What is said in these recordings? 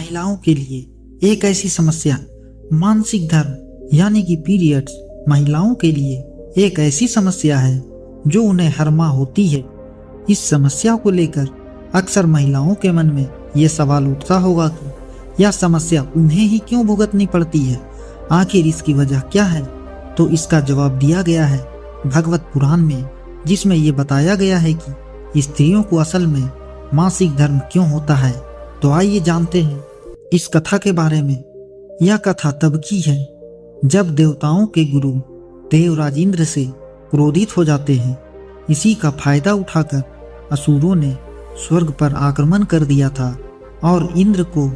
महिलाओं के लिए एक ऐसी समस्या। मानसिक धर्म यानी कि पीरियड्स महिलाओं के लिए एक ऐसी समस्या है जो उन्हें हर माह होती है। इस समस्या को लेकर अक्सर महिलाओं के मन में ये सवाल उठता होगा कि यह समस्या उन्हें ही क्यों भुगतनी पड़ती है, आखिर इसकी वजह क्या है। तो इसका जवाब दिया गया है भगवत पुराण में, जिसमें ये बताया गया है कि स्त्रियों को असल में मासिक धर्म क्यों होता है। तो आइए जानते हैं इस कथा के बारे में। यह कथा तब की है जब देवताओं के गुरु देवराज इंद्र से क्रोधित हो जाते हैं। इसी का फायदा उठाकर असुरों ने स्वर्ग पर आक्रमण कर दिया था और इंद्र को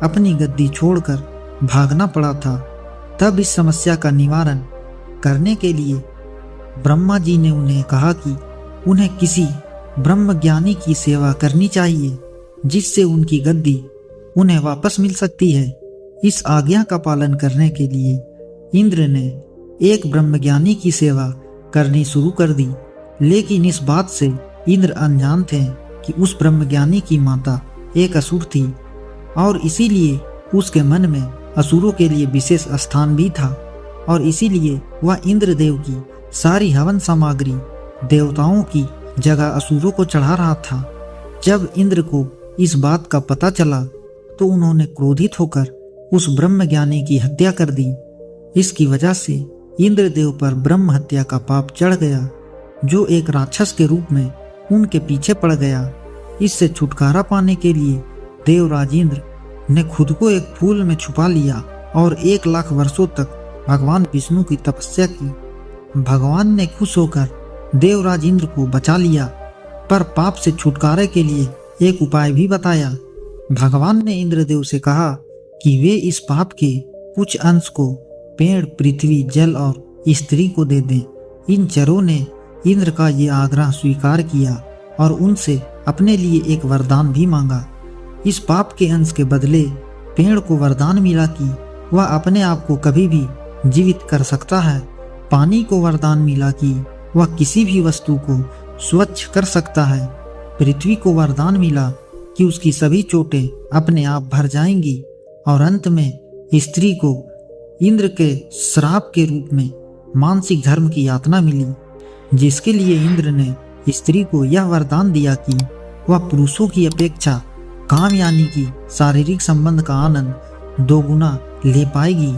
अपनी गद्दी छोड़कर भागना पड़ा था। तब इस समस्या का निवारण करने के लिए ब्रह्मा जी ने उन्हें कहा कि उन्हें किसी ब्रह्मज्ञानी की सेवा करनी चाहिए, जिससे उनकी गद्दी उन्हें वापस मिल सकती है। इस आज्ञा का पालन करने के लिए इंद्र ने एक ब्रह्मज्ञानी की सेवा करनी शुरू कर दी। लेकिन इस बात से इंद्र अनजान थे कि उस ब्रह्मज्ञानी की माता एक असुर थी और इसीलिए उसके मन में असुरों के लिए विशेष स्थान भी था और इसीलिए वह इंद्रदेव की सारी हवन सामग्री देवताओं की जगह असुरों को चढ़ा रहा था। जब इंद्र को इस बात का पता चला तो उन्होंने क्रोधित होकर उस ब्रह्मज्ञानी की हत्या कर दी। इसकी वजह से इंद्रदेव पर ब्रह्म हत्या का पाप चढ़ गया, जो एक राक्षस के रूप में उनके पीछे पड़ गया। इससे छुटकारा पाने के लिए देवराज इंद्र ने खुद को एक फूल में छुपा लिया और 1 लाख वर्षों तक भगवान विष्णु की तपस्या की। भगवान ने खुश होकर देवराज इंद्र को बचा लिया, पर पाप से छुटकारे के लिए एक उपाय भी बताया। भगवान ने इंद्रदेव से कहा कि वे इस पाप के कुछ अंश को पेड़, पृथ्वी, जल और स्त्री को दे दें। इन चरों ने इंद्र का ये आग्रह स्वीकार किया और उनसे अपने लिए एक वरदान भी मांगा। इस पाप के अंश के बदले पेड़ को वरदान मिला कि वह अपने आप को कभी भी जीवित कर सकता है। पानी को वरदान मिला कि वह किसी भी वस्तु को स्वच्छ कर सकता है। पृथ्वी को वरदान मिला कि उसकी सभी चोटें अपने आप भर जाएंगी और अंत में स्त्री को इंद्र के श्राप के रूप में मानसिक धर्म की यातना मिली, जिसके लिए इंद्र ने स्त्री को यह वरदान दिया कि वह पुरुषों की अपेक्षा काम यानी कि शारीरिक संबंध का आनंद 2 गुना ले पाएगी।